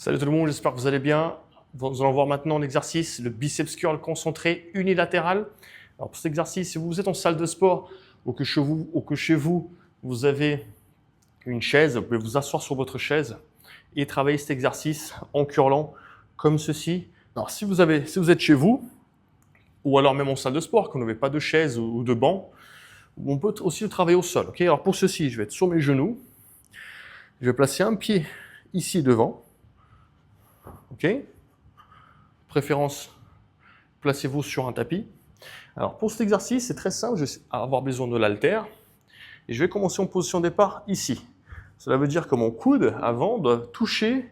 Salut tout le monde, j'espère que vous allez bien. Nous allons voir maintenant l'exercice, le biceps curl concentré unilatéral. Alors pour cet exercice, si vous êtes en salle de sport ou que chez vous, vous avez une chaise, vous pouvez vous asseoir sur votre chaise et travailler cet exercice en curlant comme ceci. Alors si vous êtes chez vous, ou alors même en salle de sport, que vous n'avez pas de chaise ou de banc, on peut aussi le travailler au sol. Okay, alors pour ceci, je vais être sur mes genoux. Je vais placer un pied ici devant. Ok. Préférence, placez-vous sur un tapis. Alors pour cet exercice, c'est très simple, je vais avoir besoin de l'haltère. Et je vais commencer en position de départ ici. Cela veut dire que mon coude avant doit toucher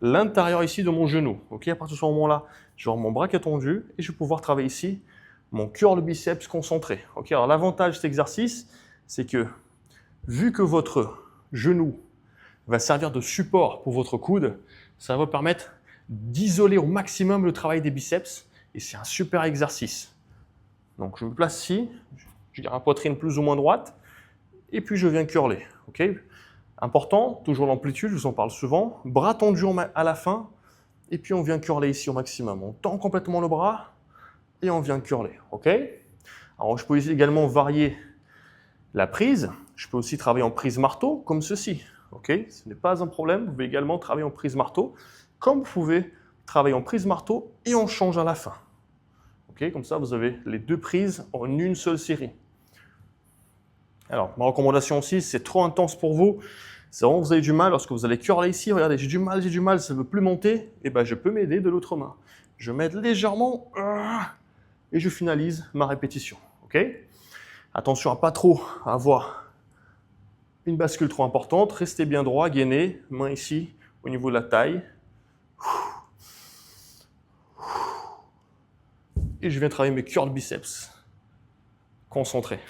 l'intérieur ici de mon genou. Ok, à partir de ce moment-là, je vais avoir mon bras qui est tendu et je vais pouvoir travailler ici mon curl biceps concentré. Ok, alors l'avantage de cet exercice, c'est que vu que votre genou va servir de support pour votre coude, ça va vous permettre d'isoler au maximum le travail des biceps et c'est un super exercice. Donc je me place ici, je garde la poitrine plus ou moins droite et puis je viens curler. Okay, important, toujours l'amplitude, je vous en parle souvent, bras tendus à la fin et puis on vient curler ici au maximum. On tend complètement le bras et on vient curler. Okay, alors je peux également varier la prise, je peux aussi travailler en prise marteau comme ceci. Okay, ce n'est pas un problème, vous pouvez également travailler en prise marteau comme vous pouvez travailler en prise marteau et on change à la fin. Okay, comme ça, vous avez les deux prises en une seule série. Alors, ma recommandation aussi, si c'est trop intense pour vous, c'est vraiment que vous avez du mal, lorsque vous allez curler ici, regardez, j'ai du mal, ça ne veut plus monter, et ben je peux m'aider de l'autre main. Je m'aide légèrement et je finalise ma répétition. Okay, attention à pas trop avoir une bascule trop importante, restez bien droit, gainé, main ici au niveau de la taille. Et je viens travailler mes curls biceps. Concentré.